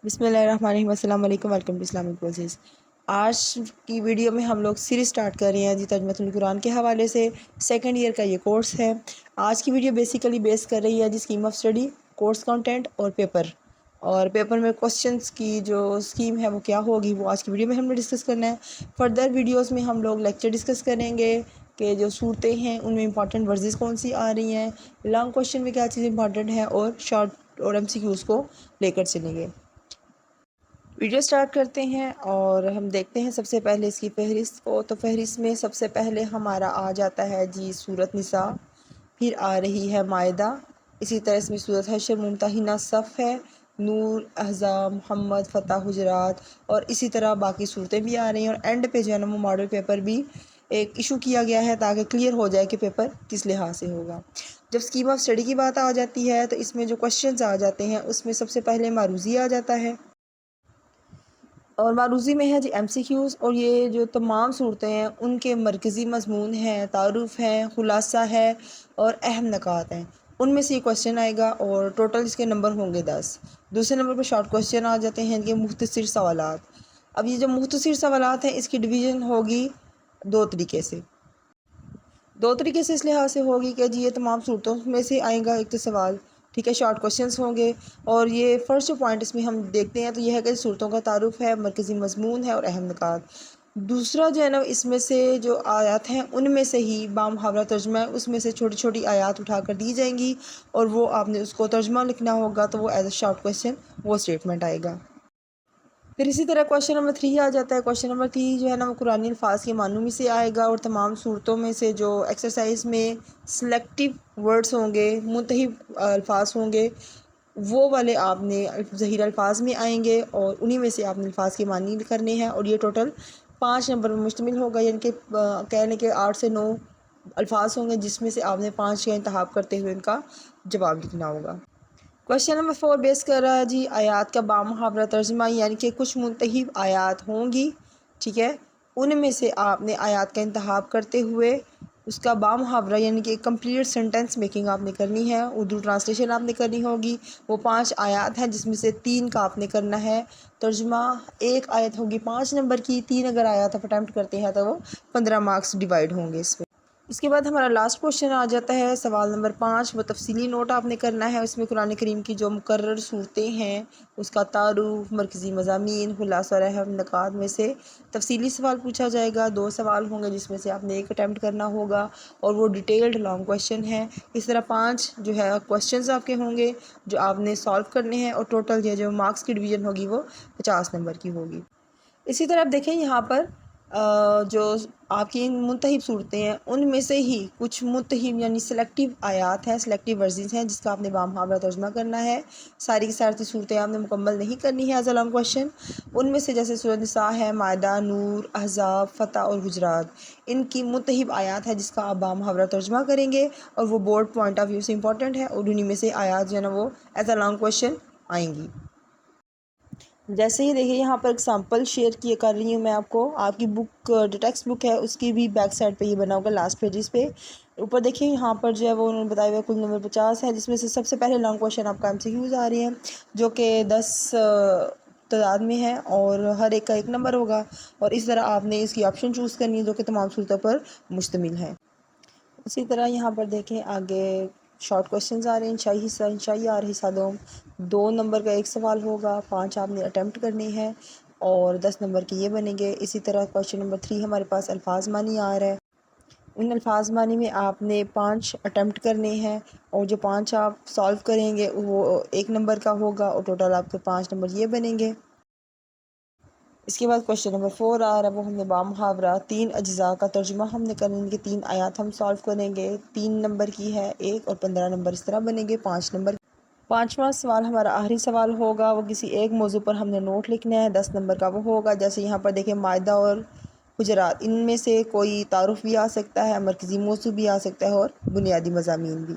بسم اللہ الرحمن الرحیم، السلام علیکم، ویلکم ٹو اسلامک کوزز۔ آج کی ویڈیو میں ہم لوگ سیریز سٹارٹ کر رہے ہیں جی ترجمۃ القرآن کے حوالے سے۔ سیکنڈ ایئر کا یہ کورس ہے۔ آج کی ویڈیو بیسیکلی بیس کر رہی ہے جی scheme of study, course content اور پیپر میں کوسچنس کی جو اسکیم ہے وہ کیا ہوگی، وہ آج کی ویڈیو میں ہم نے ڈسکس کرنا ہے۔ فردر ویڈیوز میں ہم لوگ لیکچر ڈسکس کریں گے کہ جو صورتیں ہیں ان میں امپورٹنٹ ورزز کون سی آ رہی ہیں، لانگ کوسچن میں کیا چیز امپورٹنٹ ہے، اور شارٹ اور MCQs کو لے کر چلیں گے۔ ویڈیو سٹارٹ کرتے ہیں اور ہم دیکھتے ہیں سب سے پہلے اس کی فہرست کو۔ تو فہرست میں سب سے پہلے ہمارا آ جاتا ہے جی سورۃ نساء، پھر آ رہی ہے مائدہ، اسی طرح اس میں سورۃ حشر، ممتحنہ، صف ہے، نور، احزاب، محمد، فتح، حجرات، اور اسی طرح باقی صورتیں بھی آ رہی ہیں۔ اور اینڈ پہ جو ہے نا وہ ماڈل پیپر بھی ایک ایشو کیا گیا ہے تاکہ کلیئر ہو جائے کہ پیپر کس لحاظ سے ہوگا۔ جب اسکیم آف اسٹڈی کی بات آ جاتی ہے تو اس میں جو کوشچنز آ جاتے ہیں اس میں سب سے پہلے معروضی آ جاتا ہے، اور معروضی میں ہے جی MCQs، اور یہ جو تمام صورتیں ہیں ان کے مرکزی مضمون ہیں، تعارف ہیں، خلاصہ ہے اور اہم نکات ہیں۔ ان میں سے یہ کوشچن آئے گا اور ٹوٹل اس کے نمبر ہوں گے 10۔ دوسرے نمبر پر شارٹ کوشچن آ جاتے ہیں کہ مختصر سوالات۔ اب یہ جو مختصر سوالات ہیں اس کی ڈویژن ہوگی دو طریقے سے اس لحاظ سے ہوگی کہ جی یہ تمام صورتوں میں سے آئیں گا ایک تو سوال، ٹھیک ہے، شارٹ کوشچنس ہوں گے، اور یہ فرسٹ پوائنٹ اس میں ہم دیکھتے ہیں تو یہ ہے کہ صورتوں کا تعارف ہے، مرکزی مضمون ہے اور اہم نکات۔ دوسرا جو ہے نا اس میں سے جو آیات ہیں ان میں سے ہی بامحاورہ ترجمہ ہے، اس میں سے چھوٹی چھوٹی آیات اٹھا کر دی جائیں گی اور وہ آپ نے اس کو ترجمہ لکھنا ہوگا، تو وہ ایز اے شارٹ کوشچن وہ اسٹیٹمنٹ آئے گا۔ پھر اسی طرح کوشچن نمبر 3 آ جاتا ہے۔ کوشچن نمبر 3 جو ہے نا وہ قرآنی الفاظ کے معنوں میں سے آئے گا، اور تمام صورتوں میں سے جو ایکسرسائز میں سلیکٹیو ورڈز ہوں گے، منتخب الفاظ ہوں گے، وہ والے آپ نے ظہیر الفاظ میں آئیں گے اور انہی میں سے آپ نے الفاظ کے معنی کرنے ہیں، اور یہ ٹوٹل 5 نمبر میں مشتمل ہوگا، یعنی کہ کہنے کے 8 سے 9 الفاظ ہوں گے جس میں سے آپ نے 5 کا انتخاب کرتے ہوئے ان کا جواب لکھنا ہوگا۔ کوشچن نمبر 4 بیس کر رہا ہے جی آیات کا بامحاورہ ترجمہ، یعنی کہ کچھ منتخب آیات ہوں گی، ٹھیک ہے، ان میں سے آپ نے آیات کا انتخاب کرتے ہوئے اس کا بامحاورہ یعنی کہ کمپلیٹ سینٹنس میکنگ آپ نے کرنی ہے، اردو ٹرانسلیشن آپ نے کرنی ہوگی۔ وہ 5 آیات ہیں جس میں سے 3 کا آپ نے کرنا ہے ترجمہ۔ ایک آیت ہوگی 5 نمبر کی، 3 اگر آیات آپ اٹیمپٹ کرتے ہیں تو وہ 15 مارکس ڈیوائیڈ ہوں گے اس پہ۔ اس کے بعد ہمارا لاسٹ کوشچن آ جاتا ہے سوال نمبر 5، وہ تفصیلی نوٹ آپ نے کرنا ہے۔ اس میں قرآن کریم کی جو مقرر صورتیں ہیں اس کا تعارف، مرکزی مضامین، خلاصہ اور اہم نکات میں سے تفصیلی سوال پوچھا جائے گا۔ 2 سوال ہوں گے جس میں سے آپ نے ایک اٹیمپٹ کرنا ہوگا اور وہ ڈیٹیلڈ لانگ کوشچن ہے۔ اس طرح 5 جو ہے کوشچنز آپ کے ہوں گے جو آپ نے سالو کرنے ہیں، اور ٹوٹل جو مارکس کی ڈویژن ہوگی وہ 50 نمبر کی ہوگی۔ اسی طرح آپ دیکھیں یہاں پر جو آپ کی منتخب صورتیں ہیں ان میں سے ہی کچھ منتخب یعنی سلیکٹیو آیات ہیں، سلیکٹیو ورزز ہیں جس کا آپ نے بامحاورہ ترجمہ کرنا ہے۔ ساری کی ساری صورتیں آپ نے مکمل نہیں کرنی ہے ایز اے لانگ کوشچن۔ ان میں سے جیسے سورۃ نساء ہے، مائدہ، نور، احزاب، فتح اور حجرات، ان کی منتخب آیات ہے جس کا آپ بامحاورہ ترجمہ کریں گے، اور وہ بورڈ پوائنٹ آف ویو سے امپورٹنٹ ہے، اور انہی میں سے آیات جو ہے نا وہ ایز اے لانگ کوشچن آئیں گی۔ جیسے ہی دیکھیے یہاں پر ایگزامپل شیئر کیے کر رہی ہوں میں آپ کو، آپ کی بک جو ٹیکسٹ بک ہے اس کی بھی بیک سائڈ پہ یہ بنا ہوگا لاسٹ پیجز پہ۔ اوپر دیکھیں یہاں پر جو ہے وہ انہوں نے بتایا ہوا کل نمبر 50 ہے، جس میں سے سب سے پہلے لانگ کوشچن آپ کا MCQs آ رہی ہیں جو کہ 10 تعداد میں ہے، اور ہر ایک کا 1 نمبر ہوگا، اور اس طرح آپ نے اس کی آپشن چوز کرنی ہے جو کہ تمام صورتوں پر مشتمل ہے۔ اسی طرح یہاں پر دیکھیں آگے شارٹ کوشچنز آ رہے ہیں، انشائی حصہ، انشائی اور حصہ 2 نمبر کا 1 سوال ہوگا، 5 آپ نے اٹیمپٹ کرنی ہے، اور 10 نمبر کے یہ بنیں گے۔ اسی طرح کوشچن نمبر 3 ہمارے پاس الفاظ معنی آ رہا ہے، ان الفاظ معنی میں آپ نے 5 اٹیمپٹ کرنے ہیں، اور جو 5 آپ سالو کریں گے وہ 1 نمبر کا ہوگا، اور ٹوٹل آپ کے 5 نمبر یہ بنیں گے۔ اس کے بعد کوشچن نمبر 4 آ رہا ہے، وہ ہم نے بامحاورہ 3 اجزاء کا ترجمہ ہم نے کرنے کے 3 آیات ہم سالو کریں گے، 3 نمبر کی ہے 1 اور 15 نمبر اس طرح بنیں گے 5 نمبر۔ 5واں سوال ہمارا آخری سوال ہوگا، وہ کسی ایک موضوع پر ہم نے نوٹ لکھنا ہے، 10 نمبر کا وہ ہوگا۔ جیسے یہاں پر دیکھیں مائدہ اور حجرات، ان میں سے کوئی تعارف بھی آ سکتا ہے، مرکزی موضوع بھی آ سکتا ہے، اور بنیادی مضامین بھی۔